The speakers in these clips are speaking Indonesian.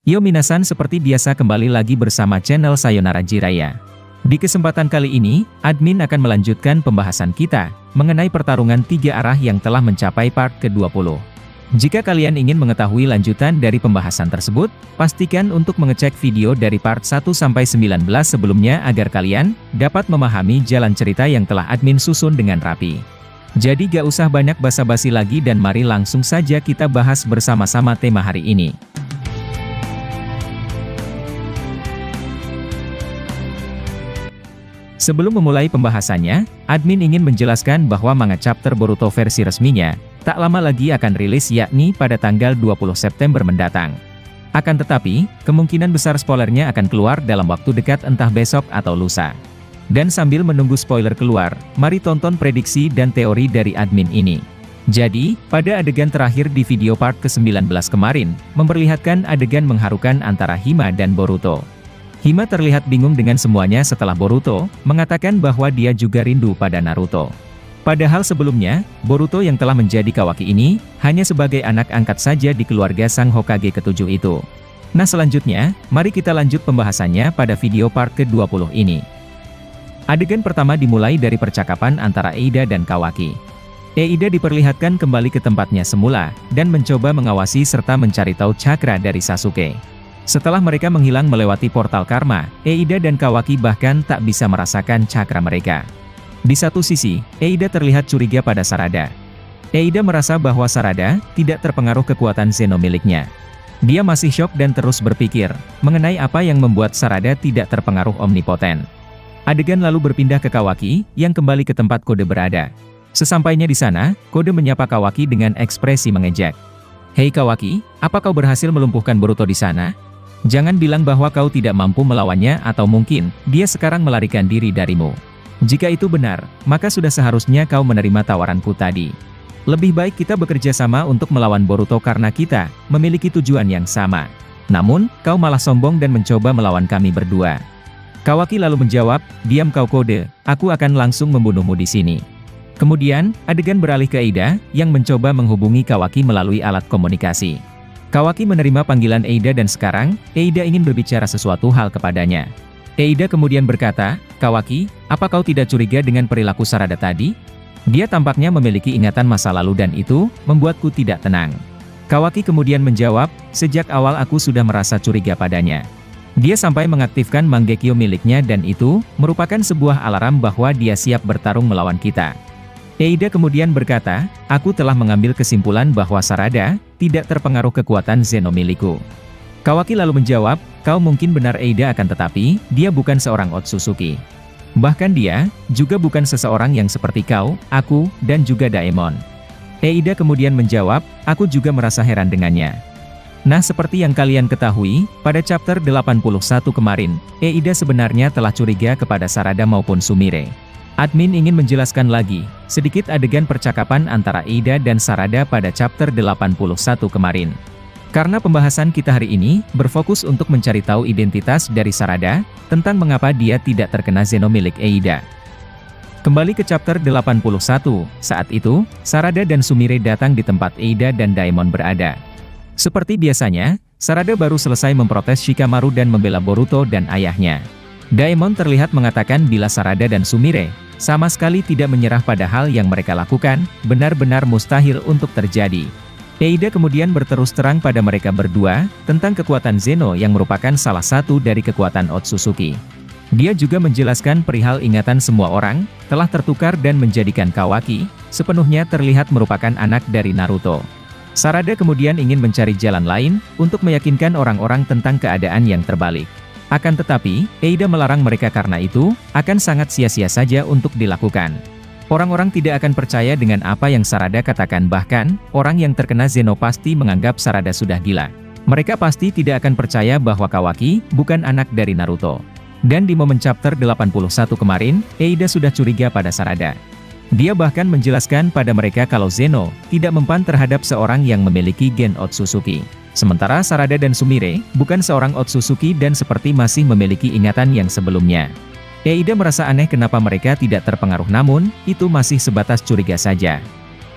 Yo minasan, seperti biasa kembali lagi bersama channel Sayonara Jiraiya. Di kesempatan kali ini, admin akan melanjutkan pembahasan kita mengenai pertarungan 3 arah yang telah mencapai part ke-20. Jika kalian ingin mengetahui lanjutan dari pembahasan tersebut, pastikan untuk mengecek video dari part 1-19 sebelumnya agar kalian dapat memahami jalan cerita yang telah admin susun dengan rapi. Jadi gak usah banyak basa-basi lagi dan mari langsung saja kita bahas bersama-sama tema hari ini. Sebelum memulai pembahasannya, admin ingin menjelaskan bahwa manga chapter Boruto versi resminya tak lama lagi akan rilis, yakni pada tanggal 20 September mendatang. Akan tetapi, kemungkinan besar spoilernya akan keluar dalam waktu dekat, entah besok atau lusa. Dan sambil menunggu spoiler keluar, mari tonton prediksi dan teori dari admin ini. Jadi, pada adegan terakhir di video part ke-19 kemarin, memperlihatkan adegan mengharukan antara Hime dan Boruto. Hime terlihat bingung dengan semuanya setelah Boruto mengatakan bahwa dia juga rindu pada Naruto. Padahal sebelumnya, Boruto yang telah menjadi Kawaki ini hanya sebagai anak angkat saja di keluarga sang Hokage ke-7 itu. Nah selanjutnya, mari kita lanjut pembahasannya pada video part ke-20 ini. Adegan pertama dimulai dari percakapan antara Eida dan Kawaki. Eida diperlihatkan kembali ke tempatnya semula dan mencoba mengawasi serta mencari tahu cakra dari Sasuke. Setelah mereka menghilang melewati portal karma, Eida dan Kawaki bahkan tak bisa merasakan cakra mereka. Di satu sisi, Eida terlihat curiga pada Sarada. Eida merasa bahwa Sarada tidak terpengaruh kekuatan Zeno miliknya. Dia masih syok dan terus berpikir mengenai apa yang membuat Sarada tidak terpengaruh omnipoten. Adegan lalu berpindah ke Kawaki yang kembali ke tempat Kode berada. Sesampainya di sana, Kode menyapa Kawaki dengan ekspresi mengejek. "Hei Kawaki, apa kau berhasil melumpuhkan Boruto di sana? Jangan bilang bahwa kau tidak mampu melawannya atau mungkin dia sekarang melarikan diri darimu. Jika itu benar, maka sudah seharusnya kau menerima tawaranku tadi. Lebih baik kita bekerja sama untuk melawan Boruto karena kita memiliki tujuan yang sama. Namun, kau malah sombong dan mencoba melawan kami berdua." Kawaki lalu menjawab, "Diam kau Kode, aku akan langsung membunuhmu di sini." Kemudian, adegan beralih ke Eida yang mencoba menghubungi Kawaki melalui alat komunikasi. Kawaki menerima panggilan Eida dan sekarang, Eida ingin berbicara sesuatu hal kepadanya. Eida kemudian berkata, "Kawaki, apa kau tidak curiga dengan perilaku Sarada tadi? Dia tampaknya memiliki ingatan masa lalu dan itu membuatku tidak tenang." Kawaki kemudian menjawab, "Sejak awal aku sudah merasa curiga padanya. Dia sampai mengaktifkan Mangekyo miliknya dan itu merupakan sebuah alarm bahwa dia siap bertarung melawan kita." Eida kemudian berkata, "Aku telah mengambil kesimpulan bahwa Sarada tidak terpengaruh kekuatan Zeno milikku." Kawaki lalu menjawab, "Kau mungkin benar Eida, akan tetapi, dia bukan seorang Otsutsuki. Bahkan dia juga bukan seseorang yang seperti kau, aku, dan juga Daemon." Eida kemudian menjawab, "Aku juga merasa heran dengannya." Nah seperti yang kalian ketahui, pada chapter 81 kemarin, Eida sebenarnya telah curiga kepada Sarada maupun Sumire. Admin ingin menjelaskan lagi sedikit adegan percakapan antara Eida dan Sarada pada chapter 81 kemarin. Karena pembahasan kita hari ini berfokus untuk mencari tahu identitas dari Sarada, tentang mengapa dia tidak terkena Zeno milik Eida. Kembali ke chapter 81, saat itu, Sarada dan Sumire datang di tempat Eida dan Daemon berada. Seperti biasanya, Sarada baru selesai memprotes Shikamaru dan membela Boruto dan ayahnya. Daemon terlihat mengatakan bila Sarada dan Sumire sama sekali tidak menyerah pada hal yang mereka lakukan, benar-benar mustahil untuk terjadi. Eida kemudian berterus terang pada mereka berdua tentang kekuatan Zeno yang merupakan salah satu dari kekuatan Otsutsuki. Dia juga menjelaskan perihal ingatan semua orang telah tertukar dan menjadikan Kawaki sepenuhnya terlihat merupakan anak dari Naruto. Sarada kemudian ingin mencari jalan lain untuk meyakinkan orang-orang tentang keadaan yang terbalik. Akan tetapi, Eida melarang mereka karena itu akan sangat sia-sia saja untuk dilakukan. Orang-orang tidak akan percaya dengan apa yang Sarada katakan, bahkan orang yang terkena Zeno pasti menganggap Sarada sudah gila. Mereka pasti tidak akan percaya bahwa Kawaki bukan anak dari Naruto. Dan di momen chapter 81 kemarin, Eida sudah curiga pada Sarada. Dia bahkan menjelaskan pada mereka kalau Zeno tidak mempan terhadap seorang yang memiliki gen Otsutsuki. Sementara Sarada dan Sumire bukan seorang Otsutsuki dan seperti masih memiliki ingatan yang sebelumnya. Eida merasa aneh kenapa mereka tidak terpengaruh, namun itu masih sebatas curiga saja.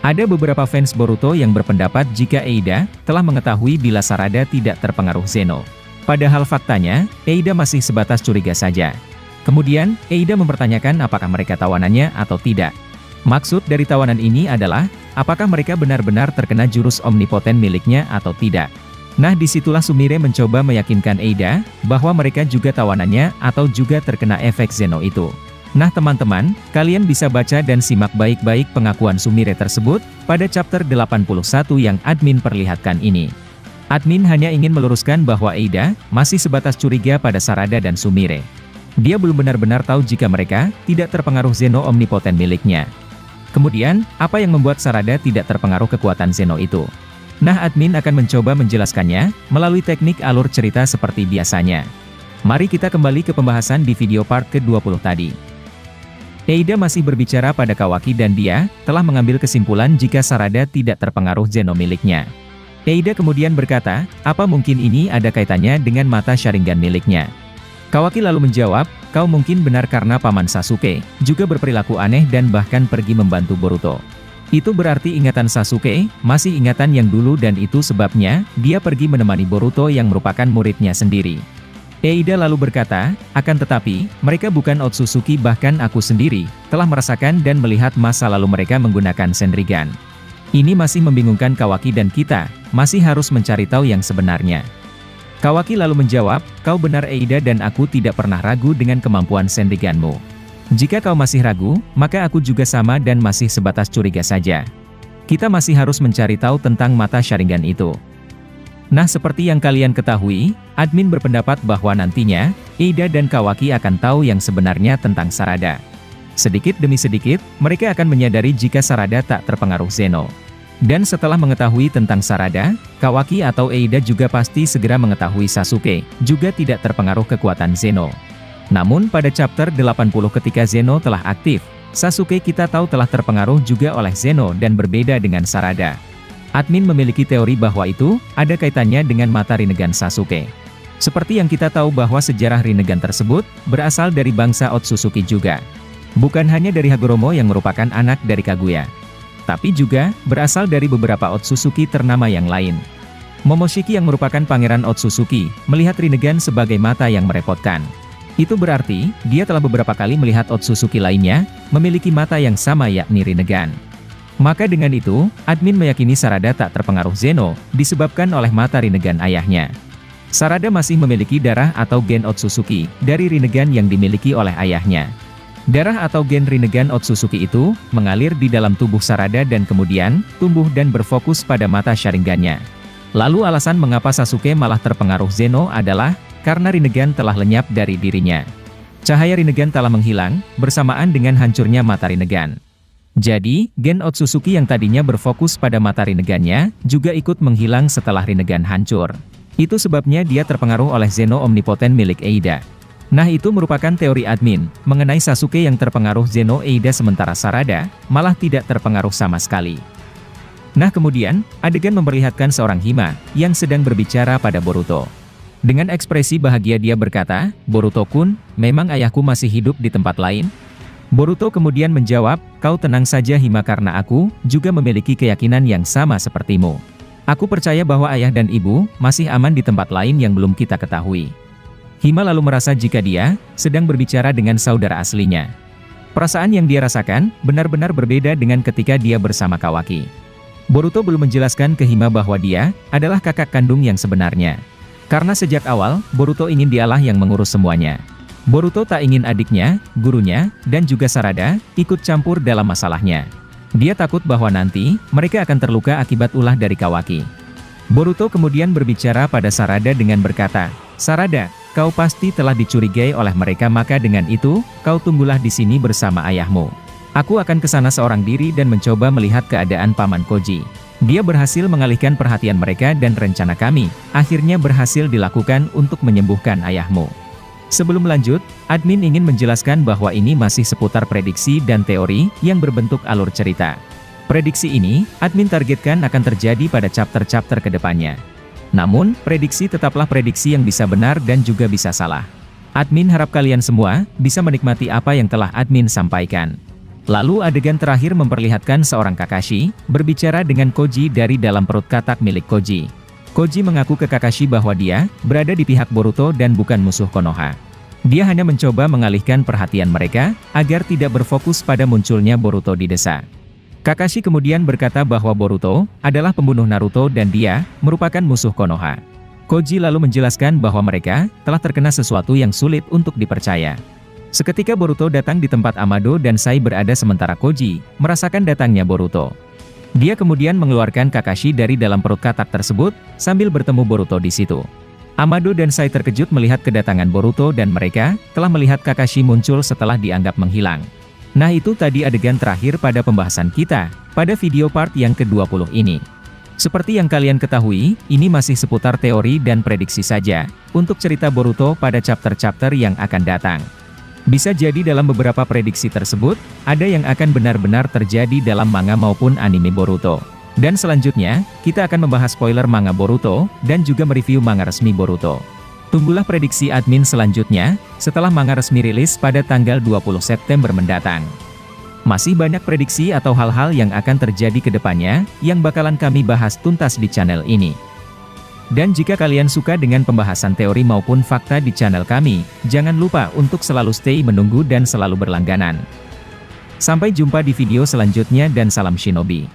Ada beberapa fans Boruto yang berpendapat jika Eida telah mengetahui bila Sarada tidak terpengaruh Zeno. Padahal faktanya, Eida masih sebatas curiga saja. Kemudian, Eida mempertanyakan apakah mereka tawanannya atau tidak. Maksud dari tawanan ini adalah, apakah mereka benar-benar terkena jurus omnipoten miliknya atau tidak. Nah, disitulah Sumire mencoba meyakinkan Eida, bahwa mereka juga tawanannya atau juga terkena efek Zeno itu. Nah teman-teman, kalian bisa baca dan simak baik-baik pengakuan Sumire tersebut, pada chapter 81 yang admin perlihatkan ini. Admin hanya ingin meluruskan bahwa Eida masih sebatas curiga pada Sarada dan Sumire. Dia belum benar-benar tahu jika mereka tidak terpengaruh Zeno omnipoten miliknya. Kemudian, apa yang membuat Sarada tidak terpengaruh kekuatan Zeno itu? Nah, admin akan mencoba menjelaskannya melalui teknik alur cerita seperti biasanya. Mari kita kembali ke pembahasan di video part ke-20 tadi. Eida masih berbicara pada Kawaki dan dia telah mengambil kesimpulan jika Sarada tidak terpengaruh Zeno miliknya. Eida kemudian berkata, apa mungkin ini ada kaitannya dengan mata Sharingan miliknya? Kawaki lalu menjawab, kau mungkin benar karena Paman Sasuke juga berperilaku aneh dan bahkan pergi membantu Boruto. Itu berarti ingatan Sasuke masih ingatan yang dulu dan itu sebabnya dia pergi menemani Boruto yang merupakan muridnya sendiri. Eida lalu berkata, akan tetapi, mereka bukan Otsutsuki bahkan aku sendiri telah merasakan dan melihat masa lalu mereka menggunakan Senrigan. Ini masih membingungkan Kawaki dan kita masih harus mencari tahu yang sebenarnya. Kawaki lalu menjawab, kau benar Eida dan aku tidak pernah ragu dengan kemampuan Senriganmu. Jika kau masih ragu, maka aku juga sama dan masih sebatas curiga saja. Kita masih harus mencari tahu tentang mata Sharingan itu. Nah seperti yang kalian ketahui, admin berpendapat bahwa nantinya, Eida dan Kawaki akan tahu yang sebenarnya tentang Sarada. Sedikit demi sedikit, mereka akan menyadari jika Sarada tak terpengaruh Zeno. Dan setelah mengetahui tentang Sarada, Kawaki atau Eida juga pasti segera mengetahui Sasuke juga tidak terpengaruh kekuatan Zeno. Namun pada chapter 80 ketika Zeno telah aktif, Sasuke kita tahu telah terpengaruh juga oleh Zeno dan berbeda dengan Sarada. Admin memiliki teori bahwa itu ada kaitannya dengan mata Rinnegan Sasuke. Seperti yang kita tahu bahwa sejarah Rinnegan tersebut berasal dari bangsa Otsutsuki juga. Bukan hanya dari Hagoromo yang merupakan anak dari Kaguya, tapi juga berasal dari beberapa Otsutsuki ternama yang lain. Momoshiki yang merupakan pangeran Otsutsuki melihat Rinnegan sebagai mata yang merepotkan. Itu berarti dia telah beberapa kali melihat Otsutsuki lainnya memiliki mata yang sama yakni Rinnegan. Maka dengan itu, admin meyakini Sarada tak terpengaruh Zeno disebabkan oleh mata Rinnegan ayahnya. Sarada masih memiliki darah atau gen Otsutsuki dari Rinnegan yang dimiliki oleh ayahnya. Darah atau gen Rinnegan Otsutsuki itu mengalir di dalam tubuh Sarada dan kemudian tumbuh dan berfokus pada mata Sharingannya. Lalu alasan mengapa Sasuke malah terpengaruh Zeno adalah karena Rinnegan telah lenyap dari dirinya. Cahaya Rinnegan telah menghilang bersamaan dengan hancurnya mata Rinnegan. Jadi, gen Otsutsuki yang tadinya berfokus pada mata Rinnegannya juga ikut menghilang setelah Rinnegan hancur. Itu sebabnya dia terpengaruh oleh Zeno omnipoten milik Eida. Nah itu merupakan teori admin mengenai Sasuke yang terpengaruh Zeno Eida sementara Sarada malah tidak terpengaruh sama sekali. Nah kemudian, adegan memperlihatkan seorang Hima yang sedang berbicara pada Boruto. Dengan ekspresi bahagia dia berkata, Boruto-kun, memang ayahku masih hidup di tempat lain? Boruto kemudian menjawab, kau tenang saja Hima karena aku juga memiliki keyakinan yang sama sepertimu. Aku percaya bahwa ayah dan ibu masih aman di tempat lain yang belum kita ketahui. Hima lalu merasa jika dia sedang berbicara dengan saudara aslinya. Perasaan yang dia rasakan benar-benar berbeda dengan ketika dia bersama Kawaki. Boruto belum menjelaskan ke Hima bahwa dia adalah kakak kandung yang sebenarnya. Karena sejak awal, Boruto ingin dialah yang mengurus semuanya. Boruto tak ingin adiknya, gurunya, dan juga Sarada ikut campur dalam masalahnya. Dia takut bahwa nanti mereka akan terluka akibat ulah dari Kawaki. Boruto kemudian berbicara pada Sarada dengan berkata, Sarada, kau pasti telah dicurigai oleh mereka maka dengan itu, kau tunggulah di sini bersama ayahmu. Aku akan ke sana seorang diri dan mencoba melihat keadaan Paman Koji. Dia berhasil mengalihkan perhatian mereka dan rencana kami, akhirnya berhasil dilakukan untuk menyembuhkan ayahmu. Sebelum lanjut, admin ingin menjelaskan bahwa ini masih seputar prediksi dan teori yang berbentuk alur cerita. Prediksi ini, admin targetkan akan terjadi pada chapter-chapter kedepannya. Namun, prediksi tetaplah prediksi yang bisa benar dan juga bisa salah. Admin harap kalian semua bisa menikmati apa yang telah admin sampaikan. Lalu adegan terakhir memperlihatkan seorang Kakashi berbicara dengan Koji dari dalam perut katak milik Koji. Koji mengaku ke Kakashi bahwa dia berada di pihak Boruto dan bukan musuh Konoha. Dia hanya mencoba mengalihkan perhatian mereka, agar tidak berfokus pada munculnya Boruto di desa. Kakashi kemudian berkata bahwa Boruto adalah pembunuh Naruto dan dia merupakan musuh Konoha. Koji lalu menjelaskan bahwa mereka telah terkena sesuatu yang sulit untuk dipercaya. Seketika Boruto datang di tempat Amado dan Sai berada sementara Koji merasakan datangnya Boruto. Dia kemudian mengeluarkan Kakashi dari dalam perut katak tersebut, sambil bertemu Boruto di situ. Amado dan Sai terkejut melihat kedatangan Boruto dan mereka telah melihat Kakashi muncul setelah dianggap menghilang. Nah itu tadi adegan terakhir pada pembahasan kita, pada video part yang ke-20 ini. Seperti yang kalian ketahui, ini masih seputar teori dan prediksi saja, untuk cerita Boruto pada chapter-chapter yang akan datang. Bisa jadi dalam beberapa prediksi tersebut, ada yang akan benar-benar terjadi dalam manga maupun anime Boruto. Dan selanjutnya, kita akan membahas spoiler manga Boruto, dan juga mereview manga resmi Boruto. Tunggulah prediksi admin selanjutnya, setelah manga resmi rilis pada tanggal 20 September mendatang. Masih banyak prediksi atau hal-hal yang akan terjadi ke depannya, yang bakalan kami bahas tuntas di channel ini. Dan jika kalian suka dengan pembahasan teori maupun fakta di channel kami, jangan lupa untuk selalu stay menunggu dan selalu berlangganan. Sampai jumpa di video selanjutnya dan salam Shinobi.